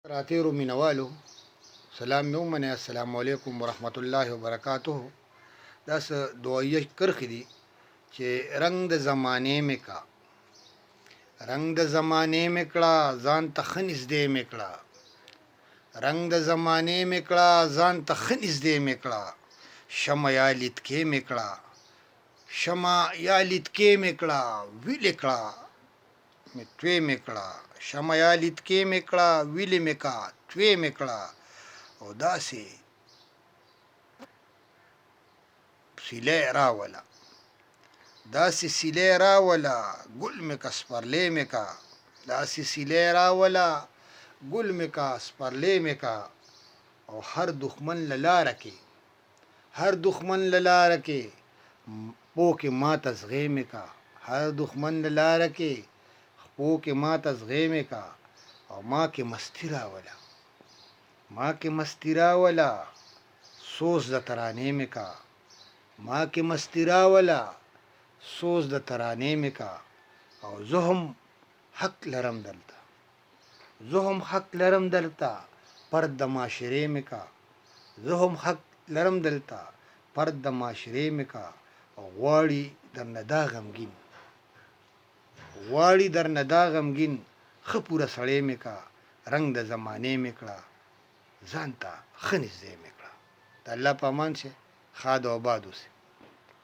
راتیرو مینوالو سلام مې ومنئ. السلام علیکم ورحمت الله وبرکاته. دا څه دعایه کرښې دي چې رنګ د زمانې مې کا، رنګ د زمانې مې کړه ځان ته ښه نږدې مې کړه، رنګ د زمانې مې کړه ځان ته ښه نږدې مې کړه، شمع یا لیدکې مې کړه، شمع یا لیدکې مې کړه، ویلې کړه مې توی مې کړه، شمع یا لیدکې مې کړه، ویلې مې کا توی مې کړه. او داسې سیلی راوله، داسې سیلی راوله ګل مې کا سپرلی مې کا، داسې سیلی راوله ګل مې کا سپرلی مې کا. او هر دښمن له لاره کې، هر دښمن له لاره کې پو کې ماته زغې مې کا، هر دښمن له لاره کې پو کې ماته زغې مې کا. او ما کې مستی راوله، ما کې مستی راوله سوز د ترانې مې کا، ما کې مستی راوله سوز د ترانې مې کا. او زه هم حق لرم دلته، زه هم حق لرم دلته پرد د معاشرې مې کا، زه هم حق لرم دلته پرد د معاشرې مې کا. او غواړي درنه دا غمګین، غواړي درنه دا غمګین ښه پوره سړی مې کا، رنګ د زمانې مې کړه ځان ته ښه نږدې مې کړه. د الله په امان شه، ښاد او آباد اوسې.